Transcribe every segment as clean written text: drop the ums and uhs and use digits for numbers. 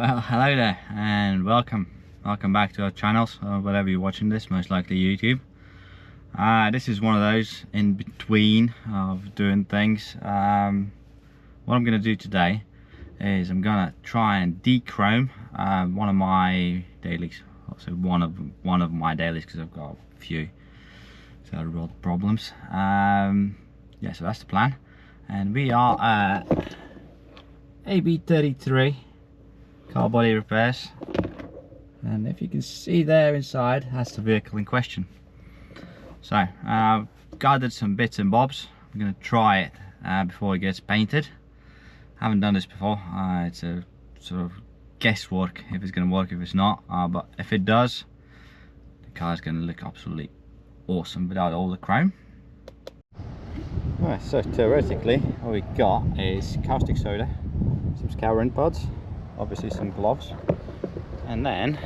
Well, hello there and welcome back to our channels, or whatever you're watching this, most likely YouTube. This is one of those in between of doing things. What I'm going to do today is I'm going to try and dechrome one of my dailies. Also one of my dailies, because I've got a few rod problems. Yeah, so that's the plan, and we are at AB33 car body repairs, and if you can see there inside, that's the vehicle in question. So gathered some bits and bobs. I'm going to try it before it gets painted. Haven't done this before. It's a sort of guesswork if it's going to work, if it's not, but if it does, the car is going to look absolutely awesome without all the chrome. Right, so theoretically what we got is caustic soda, some scouring pods, obviously some gloves, and then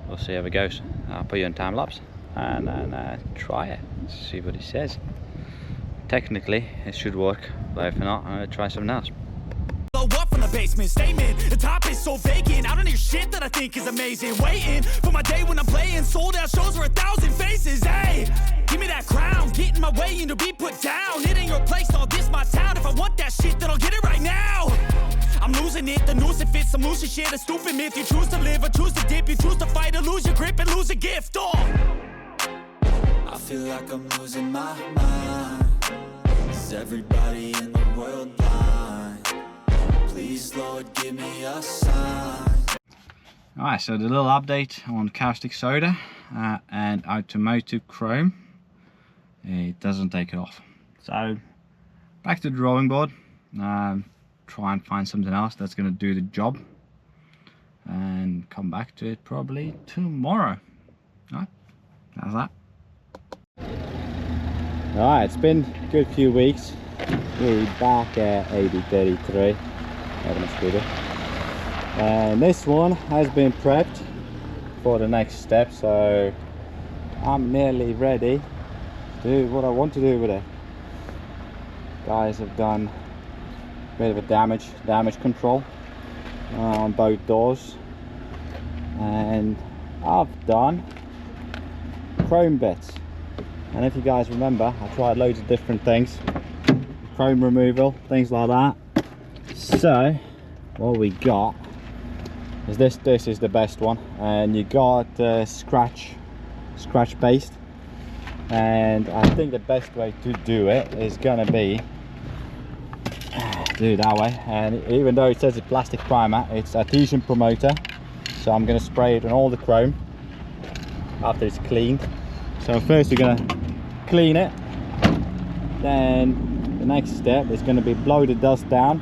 we'll see how it goes. I'll put you on time lapse and then try it, see what it says. Technically it should work, but if not, I'm going to try something else. Up from the basement statement, the top is so vacant. I don't hear shit that I think is amazing. Waiting for my day when I'm playing sold out shows for 1,000 faces. Hey, give me that crown, get in my way and to be put down. It ain't your place, all this my town. If I want that shit, then I'll get it right now. I'm losing it, the noose it fits, some losing shit, a stupid myth. You choose to live or choose to dip, you choose to fight or lose your grip and lose a gift. Oh, I feel like I'm losing my mind. Is everybody in the world blind? Please, Lord, give me a sign. Alright, so the little update on caustic soda and automotive chrome. It doesn't take it off. So back to the drawing board. Try and find something else that's going to do the job, and come back to it probably tomorrow. Alright, how's that? Alright, it's been a good few weeks. We're back at AB33 out of my scooter, and this one has been prepped for the next step, so I'm nearly ready to do what I want to do with it. Guys have done a bit of a damage control on both doors, and I've done chrome bits. And if you guys remember, I tried loads of different things, chrome removal, things like that. So what we got is this is the best one, and you got scratch based, and I think the best way to do it is gonna be do it that way. And even though it says it's plastic primer, it's adhesion promoter, so I'm going to spray it on all the chrome after it's cleaned. So first we're going to clean it, then the next step is going to be blow the dust down,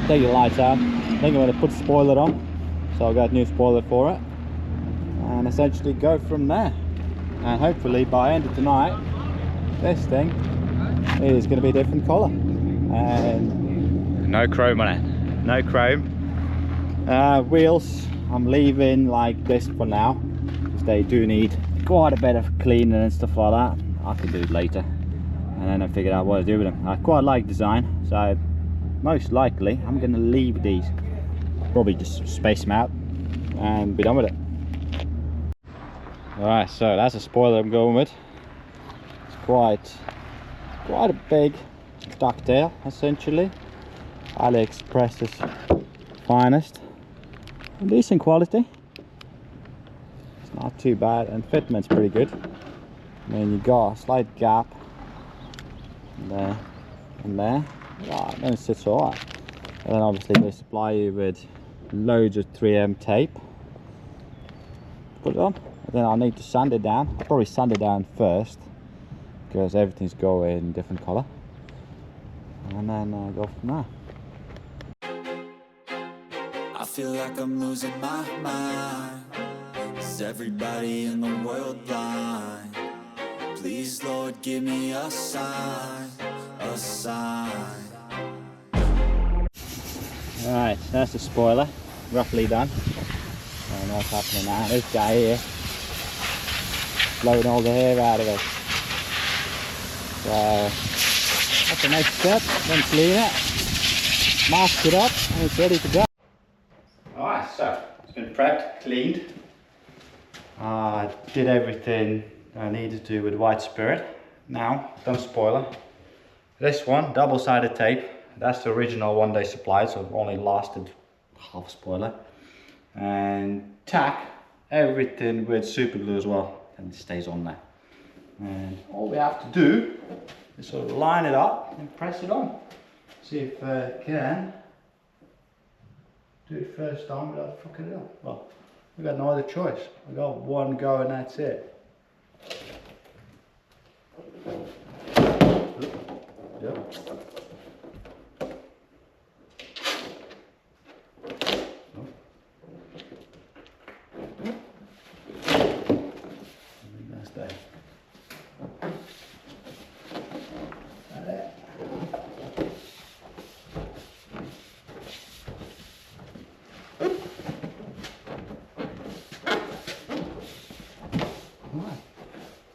take the lights out, then I'm going to put the spoiler on, so I've got a new spoiler for it, and essentially go from there. And hopefully by end of tonight this thing is going to be a different colour. And no chrome on it, no chrome. Wheels I'm leaving like this for now, because they do need quite a bit of cleaning and stuff like that. I can do it later, and then I figure out what to do with them. I quite like design, so most likely I'm going to leave these, probably just space them out and be done with it. Alright, so that's a spoiler I'm going with. It's quite a big ducktail, essentially. AliExpress's finest, decent quality. It's not too bad, and fitment's pretty good. I mean, you got a slight gap there and there. Right, then it sits alright. And then obviously they supply you with loads of 3M tape. Put it on, and then I'll need to sand it down. I'll probably sand it down first, because everything's going different colour, and then go from there. I feel like I'm losing my mind. Is everybody in the world blind? Please, Lord, give me a sign, a sign. Alright, so that's the spoiler, roughly done. I don't know what's happening now. This guy here, blowing all the hair out of it. So that's the next step. Then clean it, mask it up, and it's ready to go. Alright, so it's been prepped, cleaned. Did everything I needed to do with white spirit. Now, done spoiler. This one, double-sided tape. That's the original one they supplied, so it only lasted half spoiler. And tack everything with super glue as well, and it stays on there. And all we have to do is sort of line it up and press it on. See if I can do it first time without fucking it up. Well, we've got no other choice. We got one go and that's it. Yep.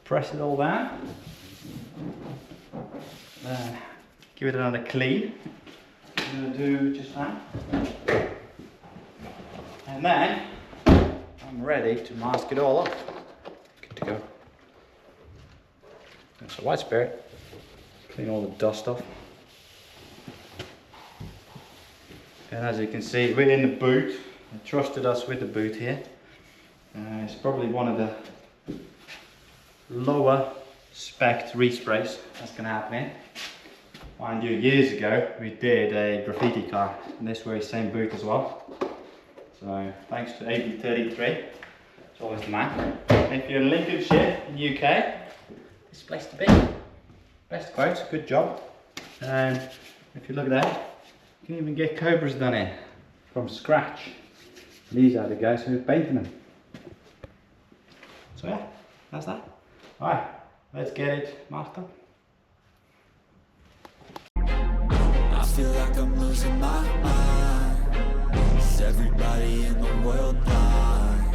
Press it all down, then give it another clean. I'm going to do just that, and then I'm ready to mask it all up. Good to go. That's a white spirit, clean all the dust off. And as you can see, we're in the boot. They trusted us with the boot here. It's probably one of the lower spec resprays that's going to happen here. Mind you, years ago we did a graffiti car and this was the same boot as well. So thanks to pt1, it's always the man. If you're in Lincolnshire in the UK, this place to be. Best quotes, good job. And if you look at that, you can even get cobras done here from scratch. These are the guys who are painting them. So yeah, that's that. Alright, let's get it masked up. I feel like I'm losing my mind. Is everybody in the world blind?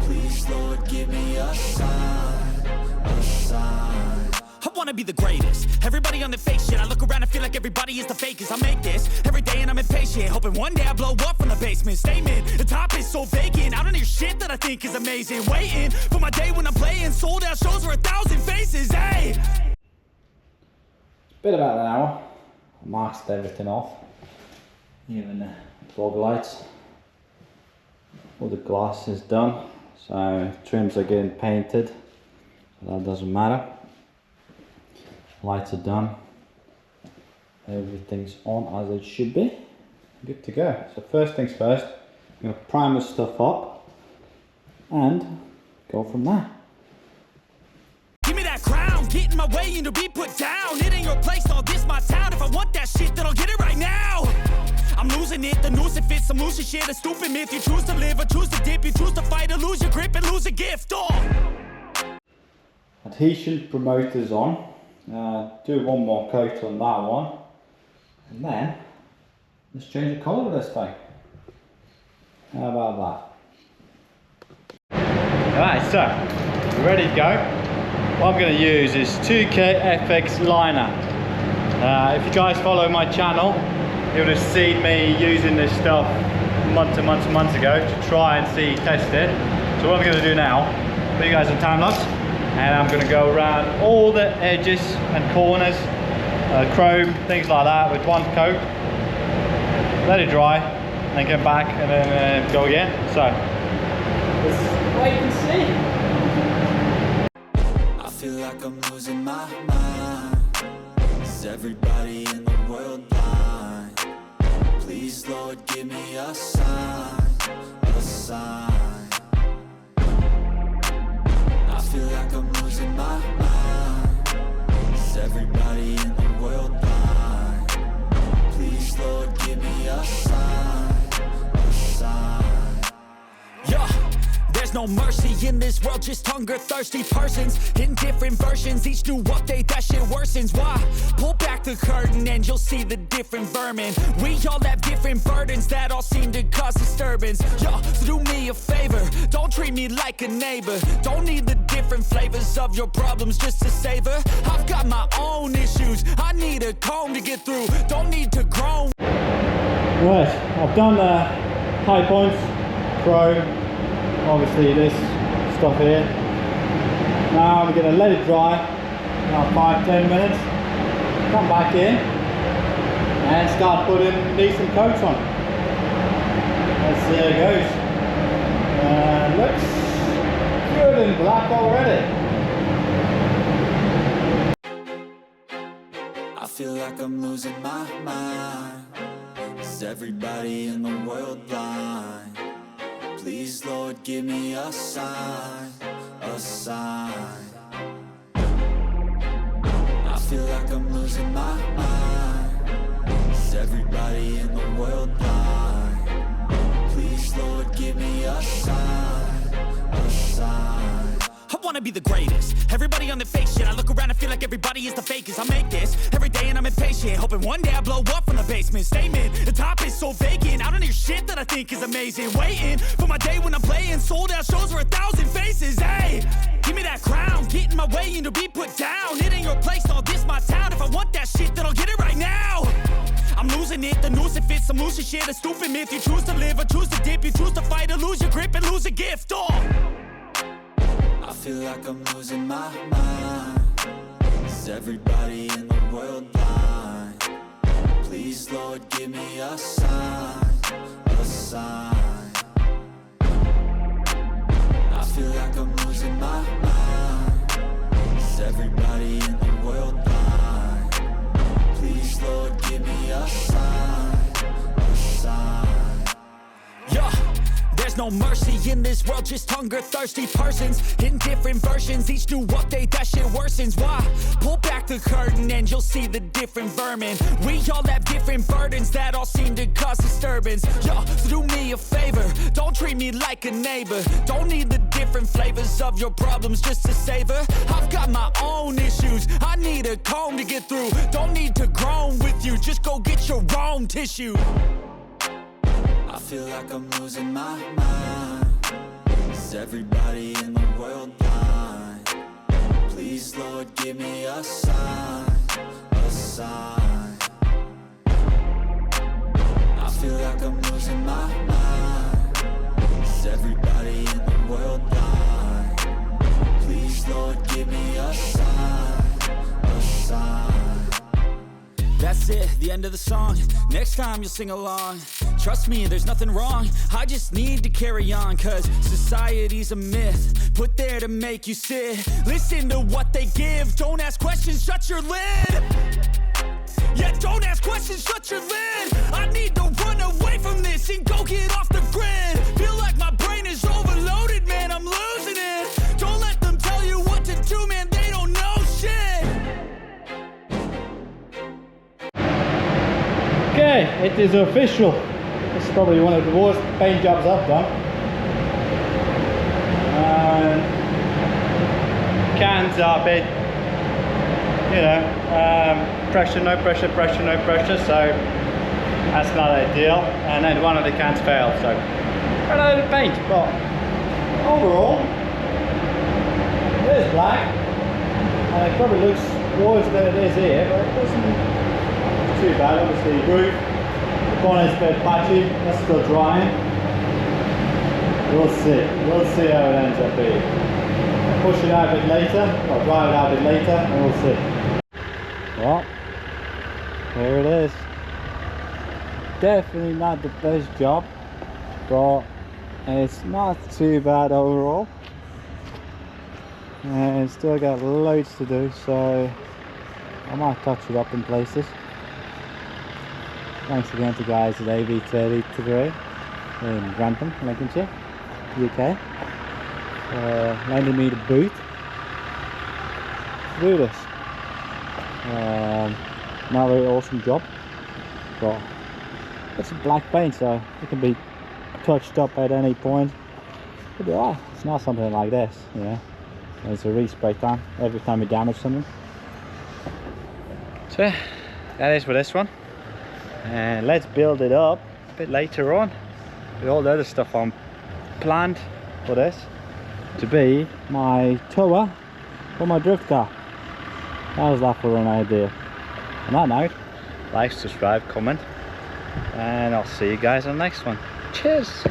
Please, Lord, give me a sign, a sign. I wanna be the greatest. Everybody on the fake shit. I look around and feel like everybody is the fakest. I make this every day and I'm impatient, hoping one day I blow up from the basement. Statement, the top is so vacant. I don't hear shit that I think is amazing. Waiting for my day when I'm playing sold out shows for 1,000 faces. Hey, It's been about an hour. I masked everything off, even the fog lights. All the glass is done, so trims are getting painted, so that doesn't matter. Lights are done, everything's on as it should be, good to go. So first things first, I'm going to prime this stuff up and go from there. give me that crown, get in my way and to be put down. It ain't your place, all this my town. If I want that shit, then I'll get it right now. I'm losing it, the noose it fits, some losing shit, a stupid myth. You choose to live or choose to dip, you choose to fight or lose your grip and lose a gift. Adhesion promoters on. Do one more coat on that one, and then let's change the colour of this thing. How about that? Alright, so we're ready to go. What I'm going to use is 2K FX liner. If you guys follow my channel, you would have seen me using this stuff months ago to try and test it. So what I'm going to do now, put you guys on time lapse. And I'm going to go around all the edges and corners, chrome, things like that with one coat. Let it dry, and then come back and then go again. So, let's wait and see. I feel like I'm losing my mind. Is everybody in the world blind? Please, Lord, give me a sign, a sign. I feel like I'm losing my mind. Is everybody in the world blind? Please, Lord, give me a sign, a sign. Yeah, there's no mercy in this world, just hunger thirsty persons in different versions. Each new update, that shit worsens. Why? Pull back the curtain and you'll see the different vermin. We all have different burdens that all seem to cause disturbance. Yo, so do me a favor, don't treat me like a neighbor. Don't need the different flavors of your problems just to savor. I've got my own issues, I need a comb to get through. Don't need to groan. Right, I've done high points, chrome, obviously this stuff here. Now we're going to let it dry, about 5-10 minutes, come back in and start putting decent coats on. Let's see how it goes. Looks good and black already. I feel like I'm losing my mind. Is everybody in the world blind? Please, Lord, give me a sign, a sign. I feel like I'm losing my mind. Is everybody in the world blind? Please, Lord, give me a sign, a sign. I wanna be the greatest. Everybody on the fake shit. I look around and feel like everybody is the fakest. I make this every day and I'm impatient, hoping one day I blow up from the basement. Statement, the top is so vacant. I don't hear shit that I think is amazing. Waiting for my day when I'm playing sold out shows for 1,000 faces. Hey, give me that crown, get in my way and to be put down. It ain't your place, all this my town. If I want that shit, then I'll get it right now. I'm losing it, the noose it fits. I'm losing shit, a stupid myth. You choose to live or choose to dip. You choose to fight or lose your grip and lose a gift. I feel like I'm losing my mind. Is everybody in the world blind? Please, Lord, give me a sign, a sign. I feel like I'm losing my mind. Is everybody in the world blind? Please, Lord, give me a sign, a sign. Yeah. There's no mercy in this world, just hunger-thirsty persons in different versions. Each new update, that shit worsens. Why? Pull back the curtain and you'll see the different vermin. We all have different burdens that all seem to cause disturbance. Yo, so do me a favor, don't treat me like a neighbor. Don't need the different flavors of your problems just to savor. I've got my own issues, I need a comb to get through. Don't need to groan with you, just go get your own tissue. I feel like I'm losing my mind. Is everybody in the world blind? Please, Lord, give me a sign, a sign. I feel like I'm losing my mind. Is everybody in the world blind? Please, Lord, give me a sign, a sign. That's it, the end of the song. Next time you'll sing along. Trust me, there's nothing wrong. I just need to carry on, cause society's a myth put there to make you sit. Listen to what they give. Don't ask questions, shut your lid. Yeah, don't ask questions, shut your lid. I need to run away from this and go get off the grid. Feel like my brain is overloaded, man, I'm losing it. Don't let them tell you what to do, man, they don't know shit. Okay, it is official. This is probably one of the worst paint jobs I've done. Cans are a bit, pressure, no pressure, pressure, no pressure, so that's not ideal. And then one of the cans failed, so ran out of paint. But overall, it is black, and it probably looks worse than it is here, but it doesn't. Too bad. Obviously the roof, the bonnet's a bit patchy, that's still drying. We'll see how it ends up being. I'll push it out a bit later, or dry it out a bit later, and we'll see. Well, here it is. Definitely not the best job, but it's not too bad overall. And still got loads to do, so I might touch it up in places. Thanks again to guys at AV33 in Grantham, Lincolnshire, UK, lending me the boot to do this. Not a very awesome job, but it's a black paint, so it can be touched up at any point. It'll be alright. It's not something like this, you know. It's a respray time every time you damage something. So yeah, that is for this one. And let's build it up a bit later on with all the other stuff on planned for this to be my tower for my drift car. How's that for an idea? On that note, like, subscribe, comment, and I'll see you guys on the next one. Cheers.